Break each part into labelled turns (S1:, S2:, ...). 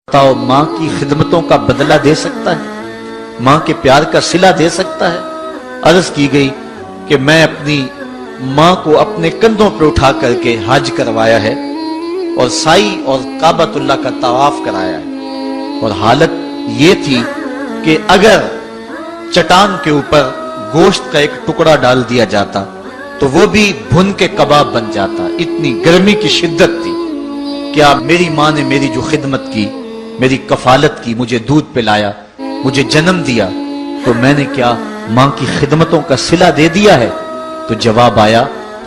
S1: बताओ, माँ की खिदमतों का बदला दे सकता है? माँ के प्यार का सिला दे सकता है? अर्ज की गई कि मैं अपनी माँ को अपने कंधों पर उठा करके हज करवाया है और साई और काबतुल्लाह का तवाफ कराया है, और हालत ये थी कि अगर चट्टान के ऊपर गोश्त का एक टुकड़ा डाल दिया जाता तो वो भी भुन के कबाब बन जाता। इतनी गर्मी की शिद्दत थी। क्या मेरी माँ ने मेरी जो खिदमत की, मेरी कफालत की, मुझे दूध पिलाया, मुझे जन्म दिया, तो मैंने क्या माँ की खिदमतों का सिला दे दिया है? तो जवाब आया,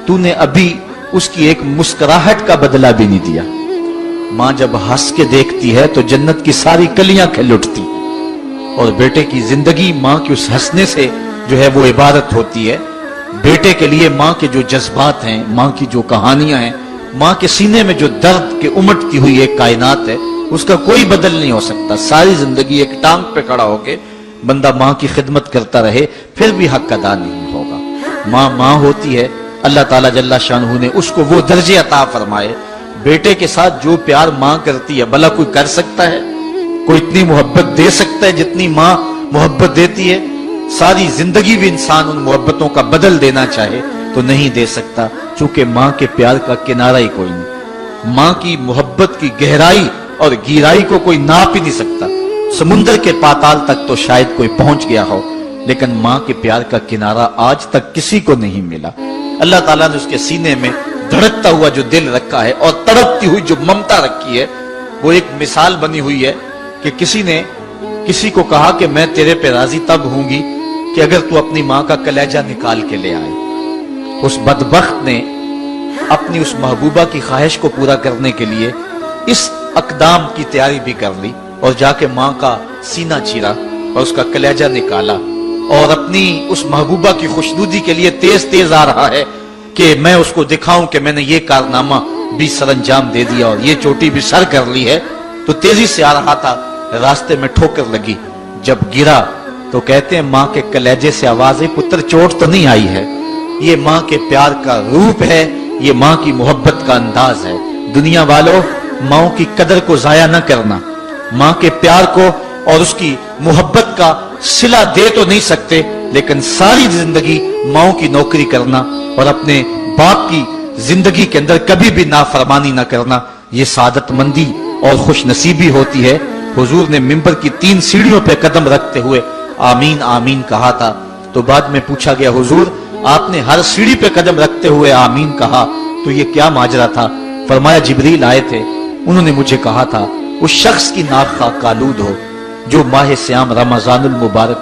S1: तूने अभी उसकी एक मुस्कुराहट का बदला भी नहीं दिया। माँ जब हंस के देखती है तो जन्नत की सारी कलियां खिल उठती, और बेटे की जिंदगी माँ के उस हंसने से जो है वो इबादत होती है। बेटे के लिए माँ के जो जज्बात हैं, माँ की जो कहानियां हैं, माँ के सीने में जो दर्द के उमटती हुई एक कायनात है, उसका कोई बदल नहीं हो सकता। सारी जिंदगी एक टांग पे खड़ा होके बंदा माँ की खिदमत करता रहे, फिर भी हक अदा नहीं होगा। माँ माँ होती है। अल्लाह ताला जल्ला शानहू ने उसको वो दर्जे अता फरमाए। बेटे के साथ जो प्यार माँ करती है, भला कोई कर सकता है? कोई इतनी मोहब्बत दे सकता है जितनी माँ मोहब्बत देती है? सारी जिंदगी भी इंसान उन मोहब्बतों का बदल देना चाहे तो नहीं दे सकता, चूंकि माँ के प्यार का किनारा ही कोई नहीं। माँ की मोहब्बत की गहराई और गहराई को कोई नाप ही नहीं सकता। समुंदर के पाताल तक तो शायद कोई पहुंच गया हो, लेकिन माँ के प्यार का किनारा आज तक किसी को नहीं मिला। अल्लाह ताला ने उसके सीने में धड़कता हुआ जो दिल रखा है और तड़पती हुई जो ममता रखी है, वो एक मिसाल बनी हुई है कि किसी ने किसी को कहा कि मैं तेरे पे राजी तब हूंगी कि अगर तू अपनी माँ का कलेजा निकाल के ले आए। उस बदबख्त ने अपनी उस महबूबा की ख्वाहिश को पूरा करने के लिए इस अकदाम की तैयारी भी कर ली और जाके माँ का सीना चीरा और उसका कलेजा निकाला, और अपनी उस महबूबा की खुशनुदी के लिए तेज तेज आ रहा है कि मैं उसको दिखाऊं कि मैंने ये कारनामा भी सरंजाम दे दिया और ये चोटी भी सर कर ली है। तो तेजी से आ रहा था, रास्ते में ठोकर लगी। जब गिरा तो कहते हैं माँ के कलेजे से आवाज आई, पुत्र चोट तो नहीं आई है? ये माँ के प्यार का रूप है, ये माँ की मोहब्बत का अंदाज है। दुनिया वालों, माँ की कदर को जाया न करना। माँ के प्यार को और उसकी मोहब्बत का सिला दे तो नहीं सकते, लेकिन सारी जिंदगी माँ की नौकरी करना और अपने बाप की जिंदगी के अंदर कभी भी नाफरमानी न करना, ये सादतमंदी और खुश नसीबी होती है। हुजूर ने मिंबर की 3 सीढ़ियों पे कदम रखते हुए आमीन आमीन कहा था। तो बाद में पूछा गया, हुजूर आपने हर सीढ़ी पे कदम रखते हुए आमीन कहा, तो ये क्या माजरा था? फरमाया, जिब्रील आए थे, उन्होंने मुझे कहा था उस शख्स की नाक का कालूद हो जो माह सियाम रमजानुल मुबारक